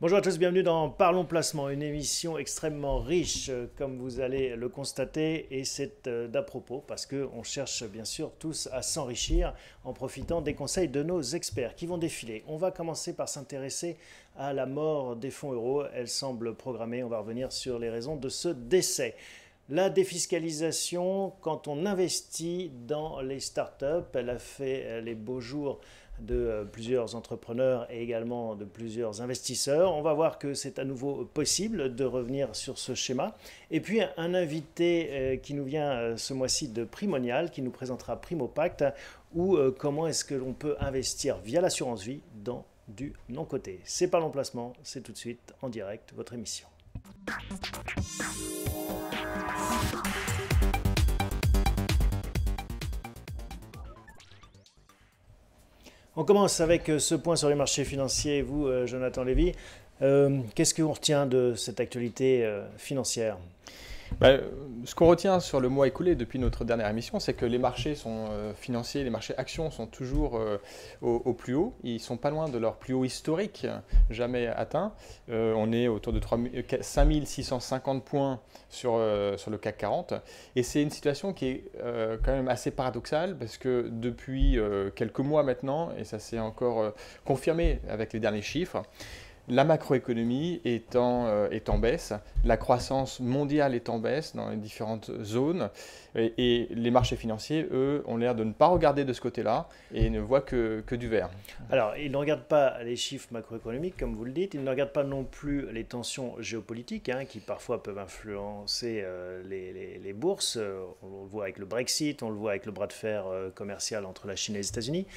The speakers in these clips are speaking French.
Bonjour à tous, bienvenue dans Parlons Placement, une émission extrêmement riche, comme vous allez le constater, et c'est d'à propos parce qu'on cherche bien sûr tous à s'enrichir en profitant des conseils de nos experts qui vont défiler. On va commencer par s'intéresser à la mort des fonds euros. Elle semble programmée, on va revenir sur les raisons de ce décès. La défiscalisation, quand on investit dans les startups, elle a fait les beaux jours de plusieurs entrepreneurs et également de plusieurs investisseurs. On va voir que c'est à nouveau possible de revenir sur ce schéma. Et puis un invité qui nous vient ce mois-ci de Primonial, qui nous présentera Primopact, ou comment est-ce que l'on peut investir via l'assurance vie dans du non-coté. C'est Parlons Placement, c'est tout de suite en direct votre émission. On commence avec ce point sur les marchés financiers. Vous, Jonathan Lévy, qu'est-ce qu'on retient de cette actualité financière? Ce qu'on retient sur le mois écoulé depuis notre dernière émission, c'est que les marchés financiers, les marchés actions sont toujours au plus haut. Ils ne sont pas loin de leur plus haut historique, jamais atteint. On est autour de 5650 points sur le CAC 40. Et c'est une situation qui est quand même assez paradoxale parce que depuis quelques mois maintenant, et ça s'est encore confirmé avec les derniers chiffres, la macroéconomie est en baisse, la croissance mondiale est en baisse dans les différentes zones et les marchés financiers, eux, ont l'air de ne pas regarder de ce côté-là et ne voient que du vert. Alors, ils ne regardent pas les chiffres macroéconomiques, comme vous le dites, ils ne regardent pas non plus les tensions géopolitiques qui parfois peuvent influencer les bourses. On le voit avec le Brexit, on le voit avec le bras de fer commercial entre la Chine et les États-Unis.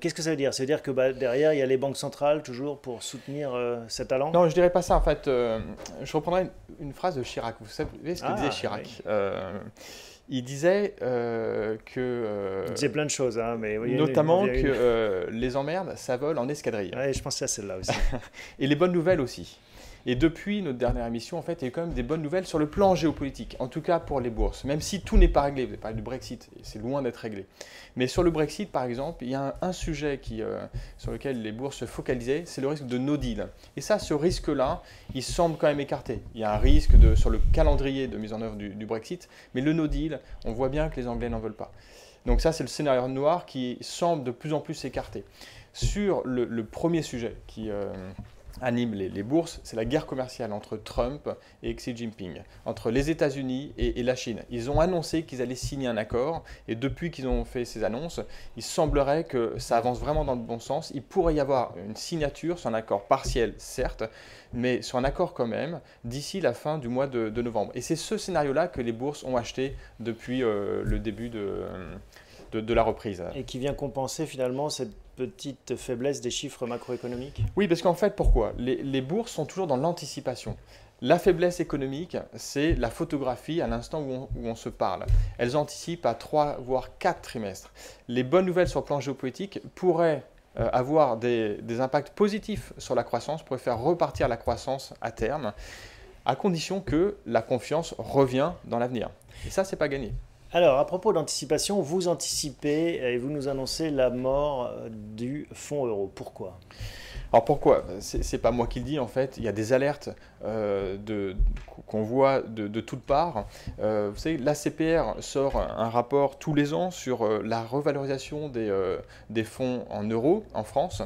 Qu'est-ce que ça veut dire? Ça veut dire que derrière, il y a les banques centrales toujours pour soutenir cet allant? Non, je ne dirais pas ça. En fait, je reprendrai une phrase de Chirac. Vous savez ce que disait Chirac? Oui. Il disait Il disait plein de choses, mais oui, notamment que les emmerdes, ça vole en escadrille. Oui, je pensais à celle-là aussi. Et les bonnes nouvelles aussi. Et depuis notre dernière émission, en fait, il y a eu quand même des bonnes nouvelles sur le plan géopolitique, en tout cas pour les bourses, même si tout n'est pas réglé. Vous avez parlé du Brexit, et c'est loin d'être réglé. Mais sur le Brexit, par exemple, il y a un sujet sur lequel les bourses se focalisaient, c'est le risque de no deal. Et ça, ce risque-là, il semble quand même écarté. Il y a un risque sur le calendrier de mise en œuvre du Brexit, mais le no deal, on voit bien que les Anglais n'en veulent pas. Donc ça, c'est le scénario noir qui semble de plus en plus s'écarter. Sur le premier sujet qui anime les bourses, c'est la guerre commerciale entre Trump et Xi Jinping, entre les États-Unis et la Chine. Ils ont annoncé qu'ils allaient signer un accord et depuis qu'ils ont fait ces annonces, il semblerait que ça avance vraiment dans le bon sens. Il pourrait y avoir une signature sur un accord partiel, certes, mais sur un accord quand même, d'ici la fin du mois de novembre. Et c'est ce scénario-là que les bourses ont acheté depuis le début de la reprise. Et qui vient compenser finalement cette petite faiblesse des chiffres macroéconomiques? Oui, parce qu'en fait, pourquoi? Les bourses sont toujours dans l'anticipation. La faiblesse économique, c'est la photographie à l'instant où on se parle. Elles anticipent à 3 voire 4 trimestres. Les bonnes nouvelles sur le plan géopolitique pourraient avoir des impacts positifs sur la croissance, pourraient faire repartir la croissance à terme, à condition que la confiance revient dans l'avenir. Et ça, c'est pas gagné. Alors, à propos d'anticipation, vous anticipez et vous nous annoncez la mort du fonds euro. Pourquoi? Alors pourquoi? C'est pas moi qui le dis en fait, il y a des alertes qu'on voit de toutes parts. Vous savez, l'ACPR sort un rapport tous les ans sur la revalorisation des fonds en euros en France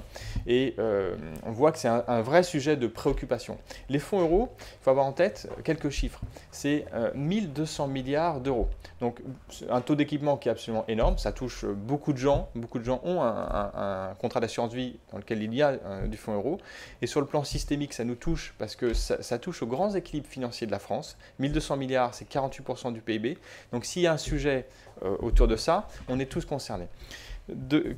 et on voit que c'est un vrai sujet de préoccupation. Les fonds euros, il faut avoir en tête quelques chiffres, c'est 1200 milliards d'euros. Donc un taux d'équipement qui est absolument énorme, ça touche beaucoup de gens ont un contrat d'assurance vie dans lequel il y a du fonds euro. Et sur le plan systémique, ça nous touche parce que ça touche aux grands équilibres financiers de la France. 1200 milliards, c'est 48% du PIB. Donc s'il y a un sujet autour de ça, on est tous concernés.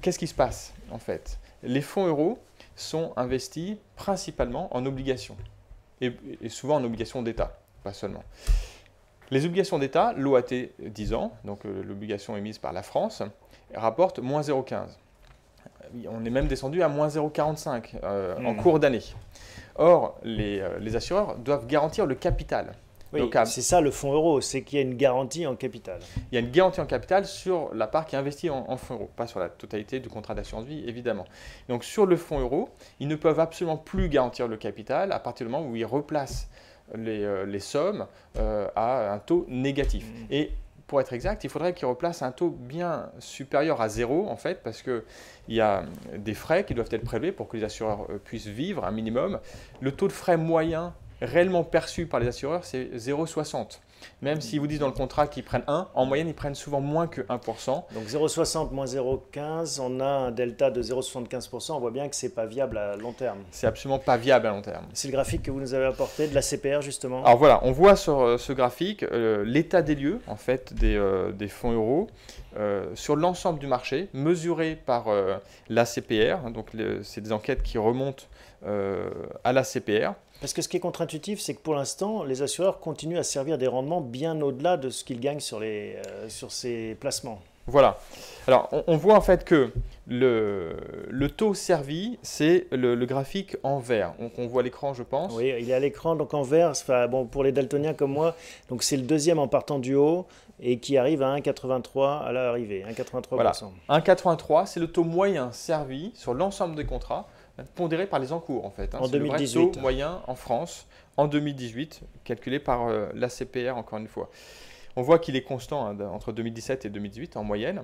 Qu'est-ce qui se passe en fait? Les fonds euros sont investis principalement en obligations et souvent en obligations d'État, pas seulement. Les obligations d'État, l'OAT 10 ans, donc l'obligation émise par la France, rapporte moins 0,15. On est même descendu à moins 0,45 en cours d'année. Or, les assureurs doivent garantir le capital. Oui, c'est ça le fonds euro, c'est qu'il y a une garantie en capital. Il y a une garantie en capital sur la part qui est investie en fonds euros, pas sur la totalité du contrat d'assurance vie, évidemment. Donc sur le fonds euro, ils ne peuvent absolument plus garantir le capital à partir du moment où ils replacent les sommes à un taux négatif. Et pour être exact, il faudrait qu'ils replacent un taux bien supérieur à 0, en fait, parce qu'il y a des frais qui doivent être prélevés pour que les assureurs puissent vivre un minimum. Le taux de frais moyen réellement perçu par les assureurs, c'est 0,60. Même s'ils vous disent dans le contrat qu'ils prennent 1, en moyenne, ils prennent souvent moins que 1%. Donc 0,60 moins 0,15, on a un delta de 0,75%. On voit bien que ce n'est pas viable à long terme. C'est absolument pas viable à long terme. C'est le graphique que vous nous avez apporté de la CPR, justement. Alors voilà, on voit sur ce graphique l'état des lieux en fait, des fonds euros sur l'ensemble du marché, mesuré par la CPR. Donc c'est des enquêtes qui remontent à la CPR. Parce que ce qui est contre-intuitif, c'est que pour l'instant, les assureurs continuent à servir des rendements bien au-delà de ce qu'ils gagnent sur ces placements. Voilà. Alors, on voit en fait que le taux servi, c'est le graphique en vert. On voit l'écran, je pense. Oui, il est à l'écran, donc en vert. Enfin, bon, pour les daltoniens comme moi, donc c'est le deuxième en partant du haut et qui arrive à 1,83 à l'arrivée, 1,83%. Voilà. 1,83, c'est le taux moyen servi sur l'ensemble des contrats, pondéré par les encours en fait. En 2018. Le vrai taux moyen en France en 2018, calculé par la CPR encore une fois. On voit qu'il est constant entre 2017 et 2018 en moyenne.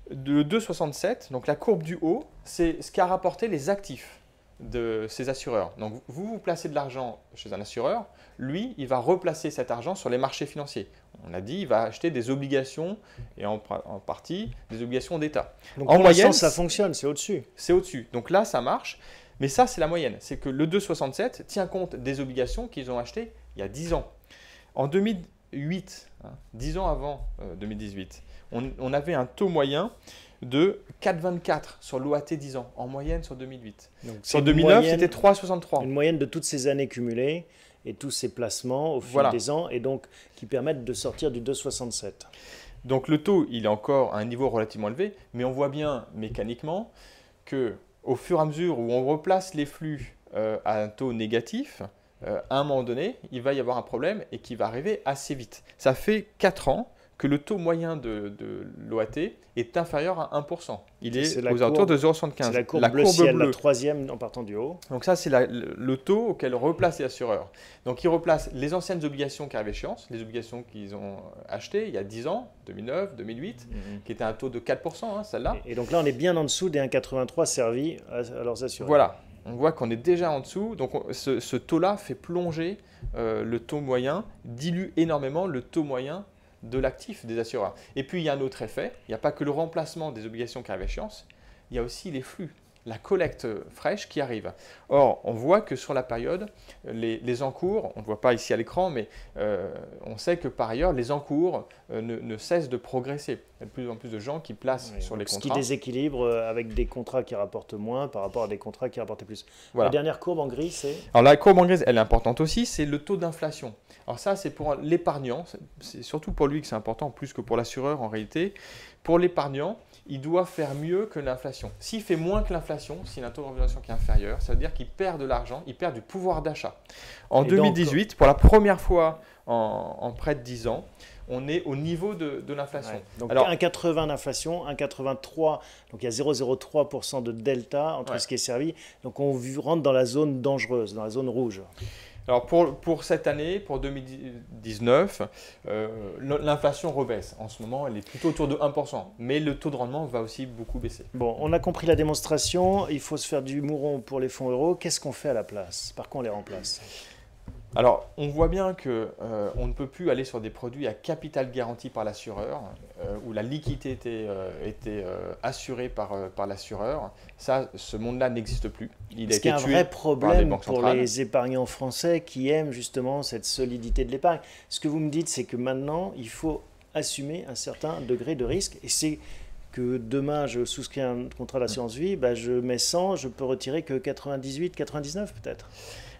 De 2,67, donc la courbe du haut, c'est ce qu'a rapporté les actifs de ces assureurs. Donc vous placez de l'argent chez un assureur, lui, il va replacer cet argent sur les marchés financiers. On a dit, il va acheter des obligations et en partie des obligations d'État. Donc en moyenne, ça fonctionne, c'est au-dessus. C'est au-dessus. Donc là, ça marche. Mais ça, c'est la moyenne. C'est que le 2,67 tient compte des obligations qu'ils ont achetées il y a 10 ans. En 2008, 10 ans avant 2018, on avait un taux moyen de 4,24 sur l'OAT 10 ans, en moyenne sur 2008. Donc, sur 2009, c'était 3,63. Une moyenne de toutes ces années cumulées et tous ces placements au fil des ans, et donc qui permettent de sortir du 2,67. Donc le taux, il est encore à un niveau relativement élevé, mais on voit bien mécaniquement qu'au fur et à mesure où on replace les flux à un taux négatif, à un moment donné, il va y avoir un problème et qui va arriver assez vite. Ça fait 4 ans que le taux moyen de l'OAT est inférieur à 1%. Il est aux alentours de 0,75. C'est la courbe bleu ciel, la troisième en partant du haut. Donc ça, c'est le taux auquel replacent les assureurs. Donc ils replacent les anciennes obligations qui arrivent à échéance, les obligations qu'ils ont achetées il y a 10 ans, 2009, 2008, qui étaient à un taux de 4%, celle-là. Et donc là, on est bien en dessous des 1,83 servis à leurs assureurs. Voilà. On voit qu'on est déjà en dessous. Donc ce taux-là fait plonger le taux moyen, dilue énormément le taux moyen de l'actif des assureurs. Et puis, il y a un autre effet. Il n'y a pas que le remplacement des obligations qui arrivent à échéance, il y a aussi les flux, la collecte fraîche qui arrive. Or, on voit que sur la période, les encours, on ne voit pas ici à l'écran, mais on sait que par ailleurs, les encours ne cessent de progresser. Il y a de plus en plus de gens qui placent sur les contrats. Ce qui déséquilibre avec des contrats qui rapportent moins par rapport à des contrats qui rapportaient plus. Voilà. La dernière courbe en gris, c'est… Alors la courbe en gris, elle est importante aussi, c'est le taux d'inflation. Alors ça, c'est pour l'épargnant, c'est surtout pour lui que c'est important, plus que pour l'assureur en réalité. Pour l'épargnant, il doit faire mieux que l'inflation. S'il fait moins que l'inflation, s'il a un taux de revalorisation qui est inférieur, ça veut dire qu'il perd de l'argent, il perd du pouvoir d'achat. En 2018, pour la première fois en près de 10 ans, on est au niveau de l'inflation. Ouais. Donc 1,80 d'inflation, 1,83, donc il y a 0,03% de delta entre ce qui est servi. Donc on rentre dans la zone dangereuse, dans la zone rouge. Alors pour cette année, pour 2019, l'inflation rebaisse. En ce moment, elle est plutôt autour de 1%. Mais le taux de rendement va aussi beaucoup baisser. Bon, on a compris la démonstration. Il faut se faire du mouron pour les fonds euros. Qu'est-ce qu'on fait à la place? Par quoi on les remplace? Alors, on voit bien qu'on ne peut plus aller sur des produits à capital garanti par l'assureur, où la liquidité était assurée par l'assureur. Ça, ce monde-là n'existe plus. Il a été tué par les banques centrales. C'est un vrai problème pour les épargnants français qui aiment justement cette solidité de l'épargne. Ce que vous me dites, c'est que maintenant, il faut assumer un certain degré de risque. Et c'est que demain, je souscris un contrat d'assurance vie, je mets 100, je peux retirer que 98, 99 peut-être.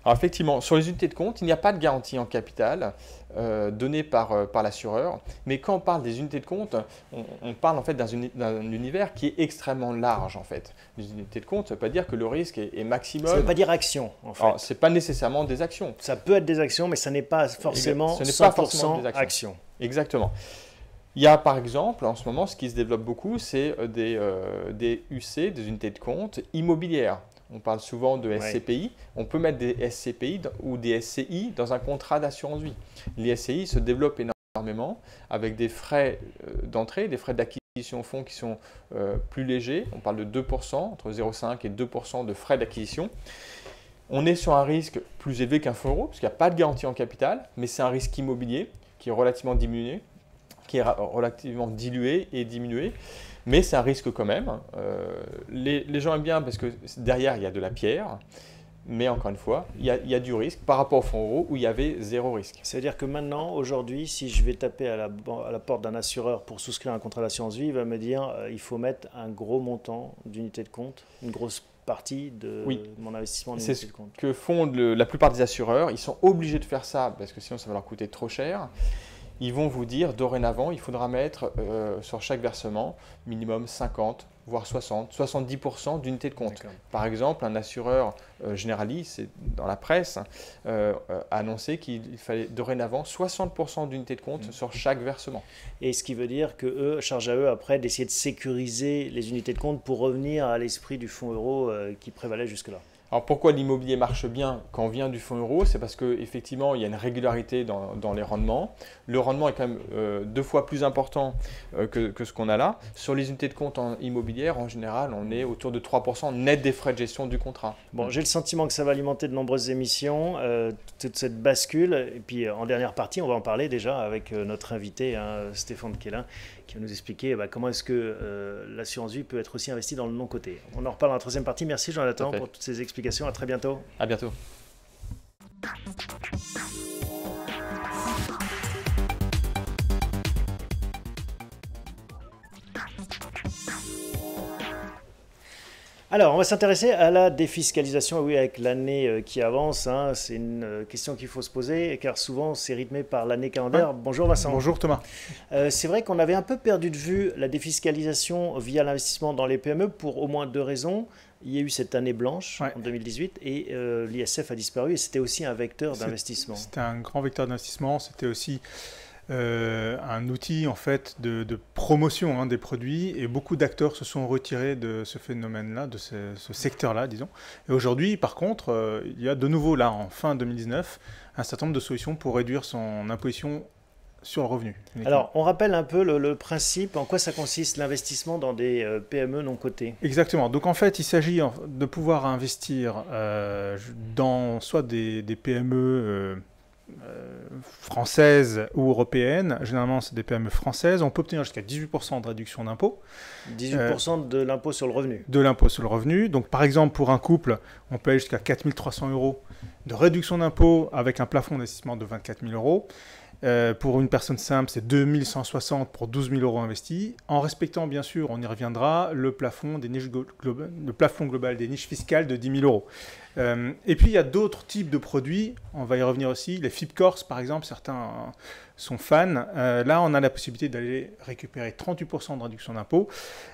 Alors effectivement, sur les unités de compte, il n'y a pas de garantie en capital donnée par l'assureur. Mais quand on parle des unités de compte, on parle en fait d'un univers qui est extrêmement large en fait. Les unités de compte, ça ne veut pas dire que le risque est maximum. Ça ne veut pas dire action en fait. Ce n'est pas nécessairement des actions. Ça peut être des actions, mais ça n'est pas forcément 100% des actions. Exactement. Il y a par exemple, en ce moment, ce qui se développe beaucoup, c'est des UC, des unités de compte immobilières. On parle souvent de SCPI. On peut mettre des SCPI ou des SCI dans un contrat d'assurance vie. Les SCI se développent énormément avec des frais d'entrée, des frais d'acquisition fonds qui sont plus légers. On parle de 2%, entre 0,5 et 2% de frais d'acquisition. On est sur un risque plus élevé qu'un fonds euro, parce qu'il n'y a pas de garantie en capital, mais c'est un risque immobilier qui est relativement diminué, et diminué. Mais c'est un risque quand même. Les gens aiment bien parce que derrière, il y a de la pierre. Mais encore une fois, il y a du risque par rapport au fonds euro où il y avait zéro risque. C'est-à-dire que maintenant, aujourd'hui, si je vais taper à la porte d'un assureur pour souscrire un contrat d'assurance vie, il va me dire il faut mettre un gros montant d'unité de compte, une grosse partie de mon investissement en unité de compte. C'est ce que font la plupart des assureurs. Ils sont obligés de faire ça parce que sinon ça va leur coûter trop cher. Ils vont vous dire, dorénavant, il faudra mettre sur chaque versement minimum 50, voire 60, 70% d'unité de compte. Par exemple, un assureur généraliste, dans la presse, a annoncé qu'il fallait dorénavant 60% d'unité de compte sur chaque versement. Et ce qui veut dire que charge à eux après d'essayer de sécuriser les unités de compte pour revenir à l'esprit du fonds euro qui prévalait jusque-là. Alors pourquoi l'immobilier marche bien quand on vient du fonds euro? C'est parce qu'effectivement, il y a une régularité dans les rendements. Le rendement est quand même 2 fois plus important que ce qu'on a là. Sur les unités de compte immobilières, en général, on est autour de 3% net des frais de gestion du contrat. Bon, j'ai le sentiment que ça va alimenter de nombreuses émissions, toute cette bascule. Et puis en dernière partie, on va en parler déjà avec notre invité, Stéphane Quélin, qui va nous expliquer comment est-ce que l'assurance vie peut être aussi investie dans le non-coté. On en reparle dans la troisième partie. Merci Jonathan pour toutes ces explications. À très bientôt. À bientôt. Alors, on va s'intéresser à la défiscalisation, oui, avec l'année qui avance. C'est une question qu'il faut se poser, car souvent, c'est rythmé par l'année calendaire. Bonjour Vincent. Bonjour Thomas. C'est vrai qu'on avait un peu perdu de vue la défiscalisation via l'investissement dans les PME pour au moins 2 raisons. Il y a eu cette année blanche en 2018 et l'ISF a disparu et c'était aussi un vecteur d'investissement. C'était un grand vecteur d'investissement, c'était aussi un outil en fait de promotion des produits et beaucoup d'acteurs se sont retirés de ce phénomène-là, de ce secteur-là, disons. Et aujourd'hui, par contre, il y a de nouveau là, en fin 2019, un certain nombre de solutions pour réduire son imposition sur le revenu. Alors, on rappelle un peu le principe, en quoi ça consiste l'investissement dans des PME non cotées. Exactement. Donc en fait, il s'agit de pouvoir investir dans soit des PME françaises ou européennes. Généralement, c'est des PME françaises. On peut obtenir jusqu'à 18% de réduction d'impôt. 18% de l'impôt sur le revenu. De l'impôt sur le revenu. Donc par exemple, pour un couple, on peut aller jusqu'à 4 300 € de réduction d'impôt avec un plafond d'investissement de 24 000 €. Pour une personne simple, c'est 2 160 pour 12 000 € investis, en respectant bien sûr, on y reviendra, le plafond global des niches fiscales de 10 000 €. Et puis il y a d'autres types de produits, on va y revenir aussi, les FIP-Corse par exemple, certains sont fans. Là, on a la possibilité d'aller récupérer 38% de réduction d'impôt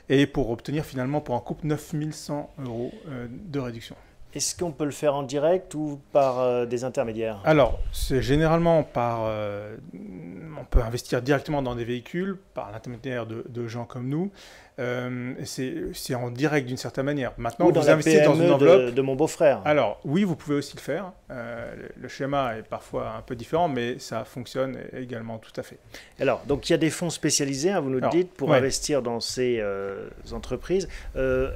et pour obtenir finalement pour un couple 9 100 € de réduction. Est-ce qu'on peut le faire en direct ou par des intermédiaires? Alors, c'est généralement par... on peut investir directement dans des véhicules par l'intermédiaire de gens comme nous. C'est en direct d'une certaine manière. Maintenant, ou dans vous la investissez PME dans une enveloppe. de mon beau-frère. Alors, oui, vous pouvez aussi le faire. Le schéma est parfois un peu différent, mais ça fonctionne également tout à fait. Alors, donc il y a des fonds spécialisés, vous nous le dites, pour investir dans ces entreprises.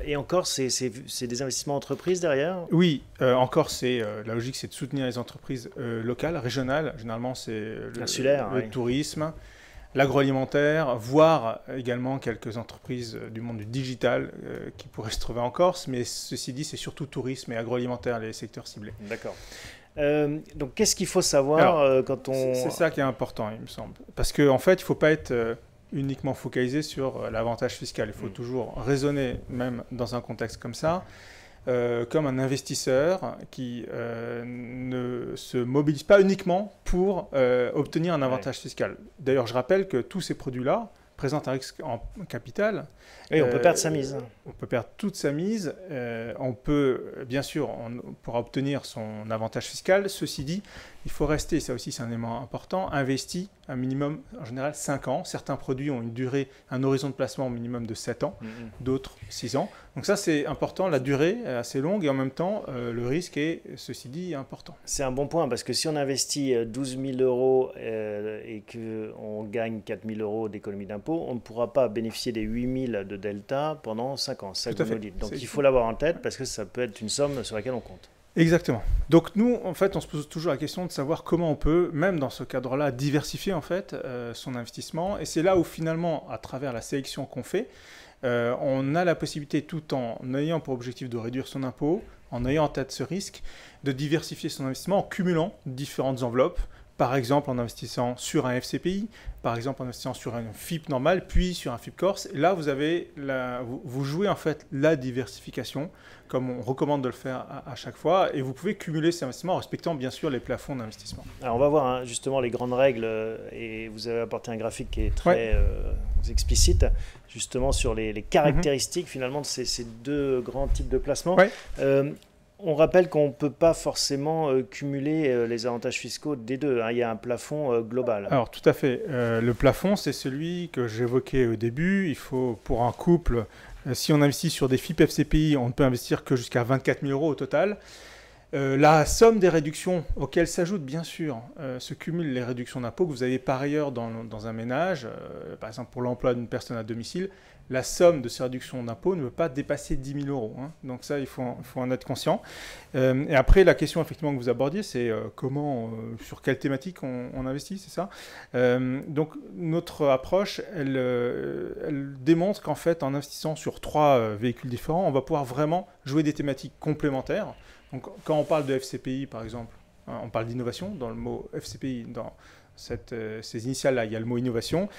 Et encore, c'est des investissements entreprises derrière? Oui, encore, la logique, c'est de soutenir les entreprises locales, régionales. Généralement, c'est le tourisme, l'agroalimentaire, voire également quelques entreprises du monde du digital qui pourraient se trouver en Corse. Mais ceci dit, c'est surtout tourisme et agroalimentaire, les secteurs ciblés. D'accord. Donc, qu'est-ce qu'il faut savoir quand on... C'est ça qui est important, il me semble. Parce qu'en fait, il ne faut pas être uniquement focalisé sur l'avantage fiscal. Il faut toujours raisonner, même dans un contexte comme ça. comme un investisseur qui ne se mobilise pas uniquement pour obtenir un avantage fiscal. D'ailleurs, je rappelle que tous ces produits-là présentent un risque en capital. Oui, on peut perdre sa mise. On peut perdre toute sa mise. On peut, bien sûr, on pourra obtenir son avantage fiscal. Ceci dit, il faut rester, ça aussi c'est un élément important, investi un minimum, en général, 5 ans. Certains produits ont une durée, un horizon de placement au minimum de 7 ans, d'autres 6 ans. Donc ça, c'est important. La durée est assez longue et en même temps, le risque est, ceci dit, important. C'est un bon point parce que si on investit 12 000 euros et qu'on gagne 4 000 euros d'économie d'impôt, on ne pourra pas bénéficier des 8 000 de delta pendant 5 ans. C'est ça que vous nous dites. Donc il faut l'avoir en tête parce que ça peut être une somme sur laquelle on compte. Exactement. Donc nous, en fait, on se pose toujours la question de savoir comment on peut, même dans ce cadre-là, diversifier en fait son investissement. Et c'est là où finalement, à travers la sélection qu'on fait, on a la possibilité, tout en ayant pour objectif de réduire son impôt, en ayant en tête ce risque, de diversifier son investissement en cumulant différentes enveloppes. Par exemple, en investissant sur un FCPI, par exemple en investissant sur un FIP normal, puis sur un FIP Corse. Et là, vous jouez en fait la diversification, comme on recommande de le faire à chaque fois, et vous pouvez cumuler ces investissements en respectant bien sûr les plafonds d'investissement. Alors on va voir justement les grandes règles, et vous avez apporté un graphique qui est très explicite, justement sur les caractéristiques finalement de ces deux grands types de placements. On rappelle qu'on ne peut pas forcément cumuler les avantages fiscaux des deux. Il y a un plafond global. Alors tout à fait. Le plafond, c'est celui que j'évoquais au début. Il faut, pour un couple, si on investit sur des FIP FCPI, on ne peut investir que jusqu'à 24 000 euros au total. La somme des réductions auxquelles s'ajoutent bien sûr se cumulent les réductions d'impôts que vous avez par ailleurs dans un ménage, par exemple pour l'emploi d'une personne à domicile, la somme de ces réductions d'impôts ne peut pas dépasser 10 000 euros. Donc ça, il faut en être conscient. Et après, la question effectivement que vous abordiez, c'est comment, sur quelle thématique on investit, c'est ça. Donc notre approche, elle démontre qu'en fait, en investissant sur 3 véhicules différents, on va pouvoir vraiment jouer des thématiques complémentaires. Donc, quand on parle de FCPI, par exemple, on parle d'innovation. Dans le mot FCPI, dans ces initiales-là, il y a le mot innovation.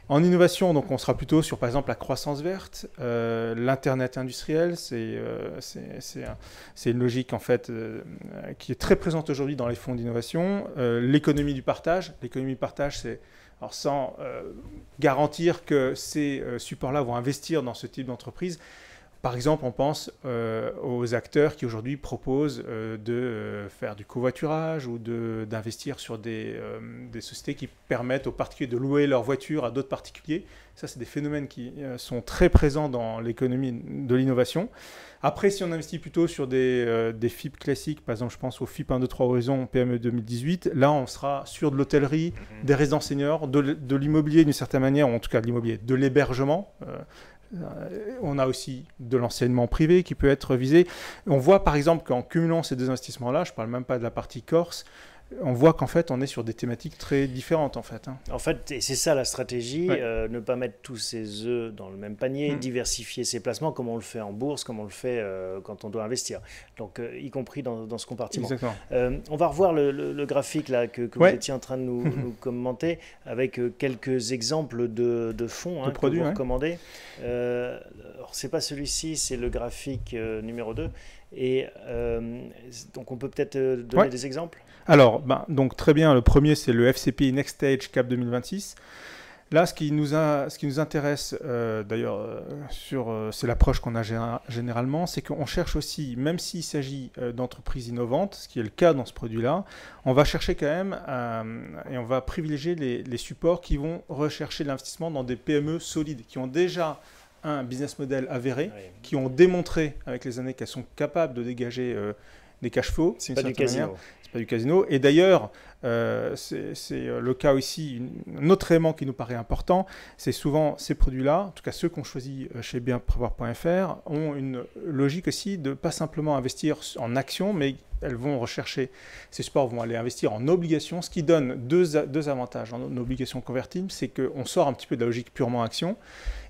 En innovation, donc, on sera plutôt sur, par exemple, la croissance verte, l'Internet industriel. C'est une logique, en fait, qui est très présente aujourd'hui dans les fonds d'innovation. L'économie du partage. L'économie du partage, c'est... Alors, sans garantir que ces supports-là vont investir dans ce type d'entreprise. Par exemple, on pense aux acteurs qui aujourd'hui proposent de faire du covoiturage ou d'investir sur des sociétés qui permettent aux particuliers de louer leur voiture à d'autres particuliers. Ça, c'est des phénomènes qui sont très présents dans l'économie de l'innovation. Après, si on investit plutôt sur des FIP classiques, par exemple, je pense au FIP 1, 2, 3 Horizon PME 2018, là, on sera sur de l'hôtellerie, des résidences seniors, de l'immobilier d'une certaine manière, ou en tout cas de l'immobilier, de l'hébergement. On a aussi de l'enseignement privé qui peut être visé. On voit par exemple qu'en cumulant ces deux investissements-là, je ne parle même pas de la partie Corse, on voit qu'en fait, on est sur des thématiques très différentes, en fait. En fait, et c'est ça la stratégie, ne pas mettre tous ses œufs dans le même panier, diversifier ses placements, comme on le fait en bourse, comme on le fait quand on doit investir. Donc, y compris dans ce compartiment. On va revoir le graphique là, que vous étiez en train de nous commenter, avec quelques exemples de fonds que vous recommandez. Alors, ce n'est pas celui-ci, c'est le graphique numéro 2. Et donc, on peut peut-être donner des exemples. Alors, donc très bien, le premier c'est le FCPI Next Stage Cap 2026. Là, ce qui nous intéresse, d'ailleurs, c'est l'approche qu'on a généralement, c'est qu'on cherche aussi, même s'il s'agit d'entreprises innovantes, ce qui est le cas dans ce produit-là, on va chercher quand même, et on va privilégier les supports qui vont rechercher l'investissement dans des PME solides, qui ont déjà un business model avéré, qui ont démontré avec les années qu'elles sont capables de dégager des cash flows. C'est pas du casino. C'est pas du casino. Et d'ailleurs, c'est le cas aussi, un autre élément qui nous paraît important, c'est souvent ces produits-là, en tout cas ceux qu'on choisit chez bienprévoir.fr, ont une logique aussi de pas simplement investir en actions, mais elles vont rechercher, ces supports vont aller investir en obligations, ce qui donne deux avantages en obligations convertibles, c'est qu'on sort un petit peu de la logique purement action,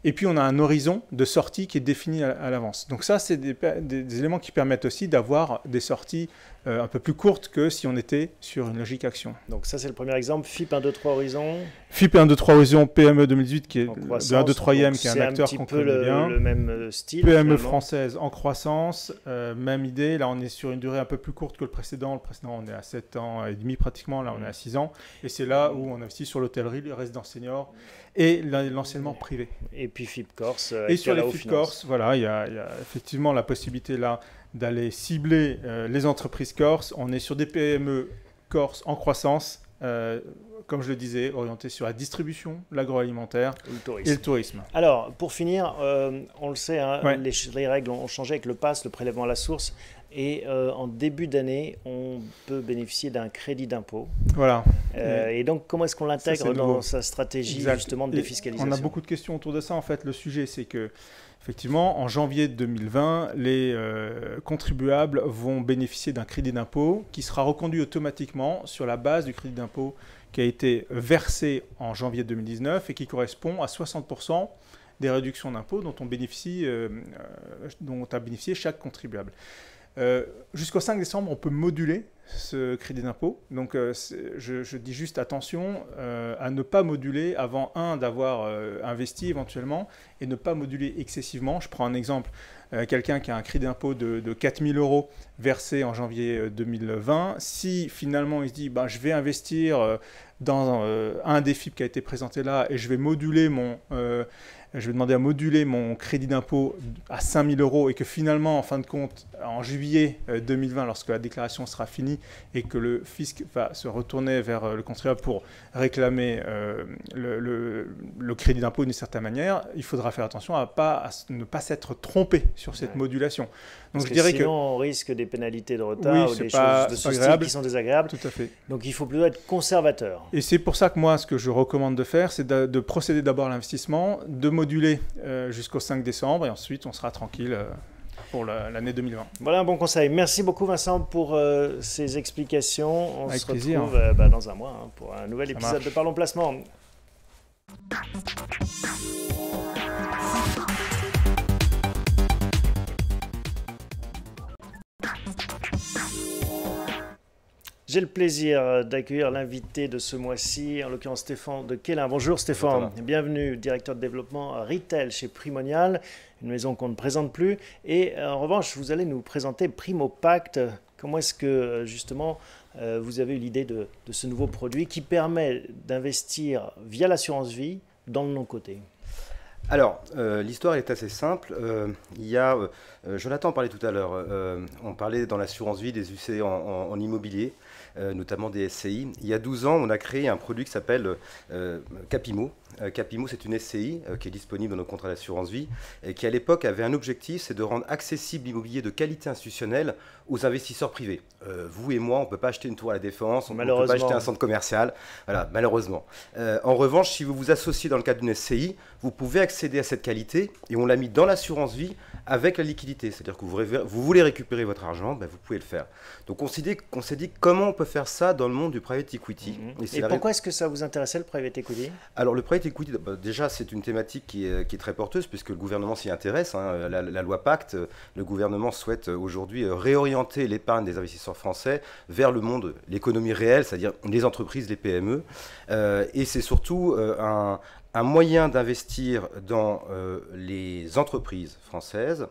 et puis on a un horizon de sortie qui est défini à l'avance. Donc ça, c'est des éléments qui permettent aussi d'avoir des sorties un peu plus courtes que si on était sur une logique action. Donc ça, c'est le premier exemple. FIP 1, 2, 3 Horizon. FIP 1, 2, 3 Horizon, PME 2018, qui est de 1, 2, 3e, qui est un acteur qu'on connaît bien. C'est le même style. PME finalement. française en croissance, même idée. Là, on est sur une durée un peu plus courte que le précédent. Le précédent, on est à 7 ans et demi pratiquement. Là, on est à 6 ans. Et c'est là où on investit sur l'hôtellerie, les résidences seniors et l'enseignement privé. Et puis FIP Corse. Et sur les FIP Corse, voilà, il y a effectivement la possibilité là d'aller cibler les entreprises corse. On est sur des PME corse en croissance, comme je le disais, orientées sur la distribution, l'agroalimentaire et le tourisme. Alors, pour finir, on le sait, hein, Ouais. les règles ont changé avec le PASS, le prélèvement à la source. Et en début d'année, on peut bénéficier d'un crédit d'impôt. Voilà. Et donc, comment est-ce qu'on l'intègre dans sa stratégie justement de défiscalisation? On a beaucoup de questions autour de ça. En fait, le sujet, c'est que effectivement, en janvier 2020, les contribuables vont bénéficier d'un crédit d'impôt qui sera reconduit automatiquement sur la base du crédit d'impôt qui a été versé en janvier 2019 et qui correspond à 60% des réductions d'impôt dont a bénéficié chaque contribuable. Jusqu'au 5 décembre, on peut moduler ce crédit d'impôt. Donc, je dis juste attention à ne pas moduler avant, d'avoir investi éventuellement et ne pas moduler excessivement. Je prends un exemple. Quelqu'un qui a un crédit d'impôt de 4 000 € versé en janvier 2020, si finalement il se dit je vais investir dans un des FIP qui a été présenté là et je vais demander à moduler mon crédit d'impôt à 5 000 € et que finalement, en fin de compte, en juillet 2020, lorsque la déclaration sera finie et que le fisc va se retourner vers le contribuable pour réclamer le crédit d'impôt d'une certaine manière, il faudra faire attention à ne pas s'être trompé sur cette modulation. Donc, sinon, on risque des pénalités de retard ou des choses de ce style qui sont désagréables. Tout à fait. Donc, il faut plutôt être conservateur. Et c'est pour ça que moi, ce que je recommande de faire, c'est de procéder d'abord à l'investissement, de moduler jusqu'au 5 décembre et ensuite, on sera tranquille pour l'année 2020. Voilà un bon conseil. Merci beaucoup, Vincent, pour ces explications. On se retrouve dans un mois pour un nouvel épisode de Parlons Placement. J'ai le plaisir d'accueillir l'invité de ce mois-ci, en l'occurrence Stéphane de Quélin. Bonjour Stéphane, bienvenue, directeur de développement Retail chez Primonial, une maison qu'on ne présente plus. Et en revanche, vous allez nous présenter Primopact. Comment est-ce que justement vous avez eu l'idée de ce nouveau produit qui permet d'investir via l'assurance vie dans le non-coté? Alors, l'histoire est assez simple. Il y a, Jonathan parlait tout à l'heure, on parlait dans l'assurance vie des UC en immobilier, notamment des SCI. Il y a 12 ans, on a créé un produit qui s'appelle Capimo. Capimo, c'est une SCI qui est disponible dans nos contrats d'assurance vie et qui, à l'époque, avait un objectif, c'est de rendre accessible l'immobilier de qualité institutionnelle aux investisseurs privés. Vous et moi, on ne peut pas acheter une tour à la Défense, on ne peut pas acheter un centre commercial, voilà, malheureusement. En revanche, si vous vous associez dans le cadre d'une SCI, vous pouvez accéder à cette qualité et on l'a mis dans l'assurance vie avec la liquidité. C'est-à-dire que vous voulez récupérer votre argent, vous pouvez le faire. Donc on s'est dit comment on peut faire ça dans le monde du private equity. Et pourquoi est-ce que ça vous intéressait le private equity? Alors le private equity, déjà c'est une thématique qui est très porteuse puisque le gouvernement s'y intéresse. La loi Pacte, le gouvernement souhaite aujourd'hui réorienter l'épargne des investisseurs français vers le monde, l'économie réelle, c'est-à-dire les entreprises, les PME. Et c'est surtout un moyen d'investir dans les entreprises françaises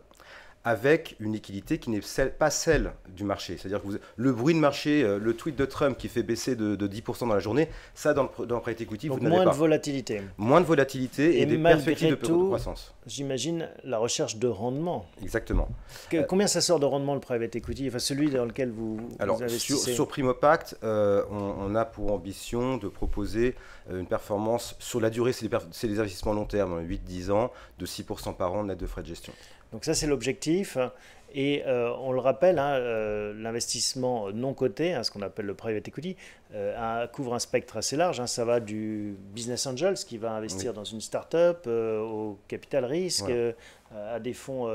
avec une liquidité qui n'est pas celle du marché. C'est-à-dire que le bruit de marché, le tweet de Trump qui fait baisser de 10% dans la journée, ça dans le private equity, vous n'avez pas. Moins de volatilité. Moins de volatilité et des perspectives de croissance. J'imagine la recherche de rendement. Exactement. Combien ça sort de rendement le private equity, enfin celui dans lequel vous investissez? Sur Primopact, on a pour ambition de proposer une performance sur la durée, c'est des investissements long terme, 8-10 ans, de 6% par an net de frais de gestion. Donc ça, c'est l'objectif. Et on le rappelle, l'investissement non coté, ce qu'on appelle le private equity, couvre un spectre assez large. Ça va du business angels qui va investir dans une start-up, au capital risque, à des fonds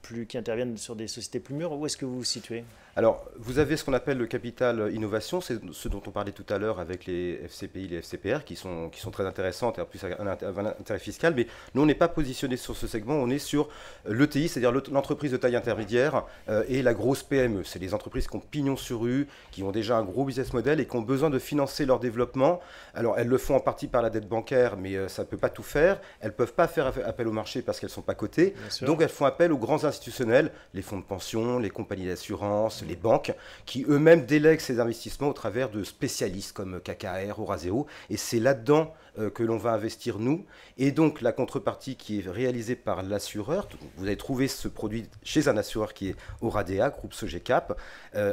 qui interviennent sur des sociétés plus mûres. Où est-ce que vous vous situez? Alors, vous avez ce qu'on appelle le capital innovation, c'est ce dont on parlait tout à l'heure avec les FCPI, les FCPR, qui sont très intéressantes et en plus un intérêt fiscal. Mais nous, on n'est pas positionné sur ce segment, on est sur l'ETI, c'est-à-dire l'entreprise de taille intermédiaire et la grosse PME. C'est les entreprises qui ont pignon sur rue, qui ont déjà un gros business model et qui ont besoin de financer leur développement. Alors, elles le font en partie par la dette bancaire, mais ça ne peut pas tout faire. Elles ne peuvent pas faire appel au marché parce qu'elles ne sont pas cotées. Donc, elles font appel aux grands institutionnels, les fonds de pension, les compagnies d'assurance, les banques, qui eux-mêmes délèguent ces investissements au travers de spécialistes comme KKR, Eurazeo, et c'est là-dedans que l'on va investir nous. Et donc la contrepartie qui est réalisée par l'assureur, vous avez trouvé ce produit chez un assureur qui est Oradea, groupe Sogecap,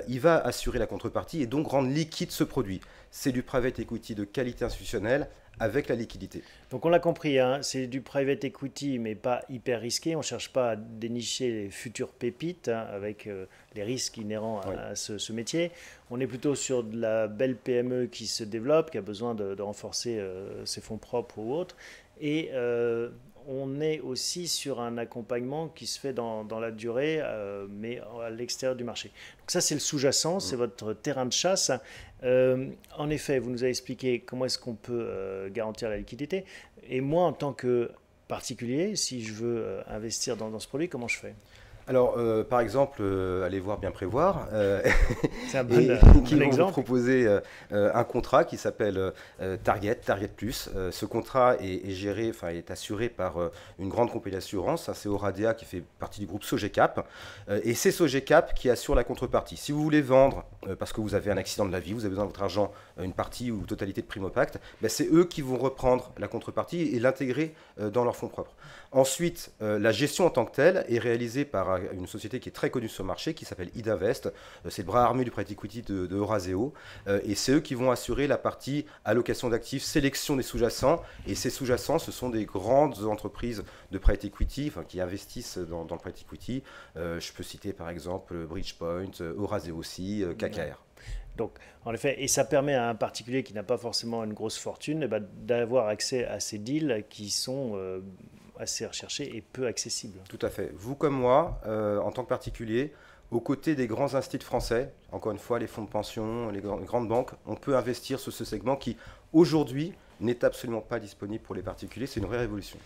il va assurer la contrepartie et donc rendre liquide ce produit. C'est du private equity de qualité institutionnelle avec la liquidité. Donc on l'a compris, hein, c'est du private equity mais pas hyper risqué. On ne cherche pas à dénicher les futures pépites hein, avec les risques inhérents à ce métier. On est plutôt sur de la belle PME qui se développe, qui a besoin de renforcer ses fonds propres ou autres. Et on est aussi sur un accompagnement qui se fait dans la durée, mais à l'extérieur du marché. Donc ça, c'est le sous-jacent, c'est votre terrain de chasse. En effet, vous nous avez expliqué comment est-ce qu'on peut garantir la liquidité. Et moi, en tant que particulier, si je veux investir dans ce produit, comment je fais ? Alors, par exemple, allez voir Bien Prévoir, c'est un bon qui vont exemple. vous proposer un contrat qui s'appelle Target Plus. Ce contrat est géré, enfin est assuré par une grande compagnie d'assurance, c'est Oradea qui fait partie du groupe Sogecap, et c'est Sogecap qui assure la contrepartie. Si vous voulez vendre, parce que vous avez un accident de la vie, vous avez besoin de votre argent, une partie ou totalité de Primo Pacte, ben c'est eux qui vont reprendre la contrepartie et l'intégrer dans leurs fonds propres. Ensuite, la gestion en tant que telle est réalisée par une société qui est très connue sur le marché, qui s'appelle Idinvest. C'est le bras armé du private equity de Eurazeo. Et c'est eux qui vont assurer la partie allocation d'actifs, sélection des sous-jacents. Et ces sous-jacents, ce sont des grandes entreprises de private equity, enfin, qui investissent dans le private equity. Je peux citer par exemple Bridgepoint, Eurazeo aussi, KKR. Donc, en effet, et ça permet à un particulier qui n'a pas forcément une grosse fortune d'avoir accès à ces deals qui sont assez recherchés et peu accessibles. Tout à fait. Vous comme moi, en tant que particulier, aux côtés des grands instituts français, encore une fois, les fonds de pension, les grandes banques, on peut investir sur ce segment qui, aujourd'hui, n'est absolument pas disponible pour les particuliers. C'est une vraie révolution.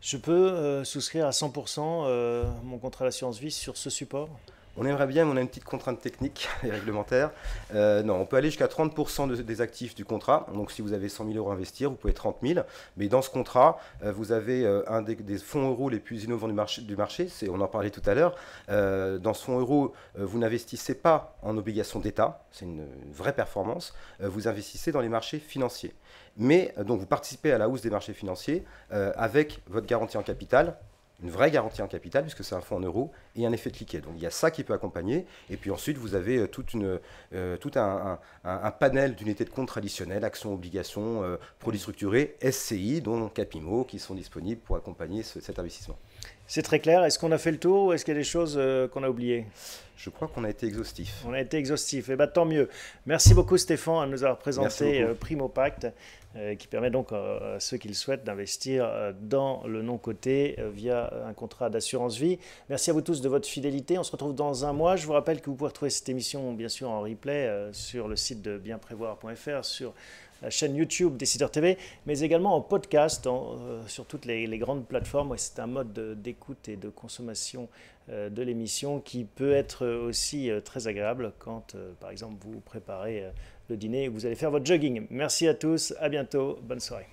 Je peux souscrire à 100% mon contrat d'assurance vie sur ce support ? On aimerait bien, mais on a une petite contrainte technique et réglementaire. Non, on peut aller jusqu'à 30% des actifs du contrat. Donc, si vous avez 100 000 euros à investir, vous pouvez 30 000. Mais dans ce contrat, vous avez un des fonds euros les plus innovants du marché. On en parlait tout à l'heure. Dans ce fonds euro, vous n'investissez pas en obligations d'État. C'est une vraie performance. Vous investissez dans les marchés financiers. Mais donc, vous participez à la hausse des marchés financiers avec votre garantie en capital. Une vraie garantie en capital, puisque c'est un fonds en euros, et un effet de cliquet. Donc il y a ça qui peut accompagner. Et puis ensuite, vous avez tout un panel d'unités de compte traditionnelles, actions, obligations, produits structurés, SCI, dont Capimo, qui sont disponibles pour accompagner cet investissement. C'est très clair. Est-ce qu'on a fait le tour ou est-ce qu'il y a des choses qu'on a oubliées ? Je crois qu'on a été exhaustif. On a été exhaustif. Et tant mieux. Merci beaucoup Stéphane de nous avoir présenté Primo Pacte, qui permet donc à ceux qui le souhaitent d'investir dans le non-coté via un contrat d'assurance vie. Merci à vous tous de votre fidélité. On se retrouve dans un mois. Je vous rappelle que vous pouvez retrouver cette émission bien sûr en replay sur le site de bienprévoir.fr, sur la chaîne YouTube Décideur TV, mais également en podcast sur toutes les grandes plateformes. C'est un mode d'écoute et de consommation de l'émission qui peut être aussi très agréable quand, par exemple, vous préparez le dîner et que vous allez faire votre jogging. Merci à tous, à bientôt, bonne soirée.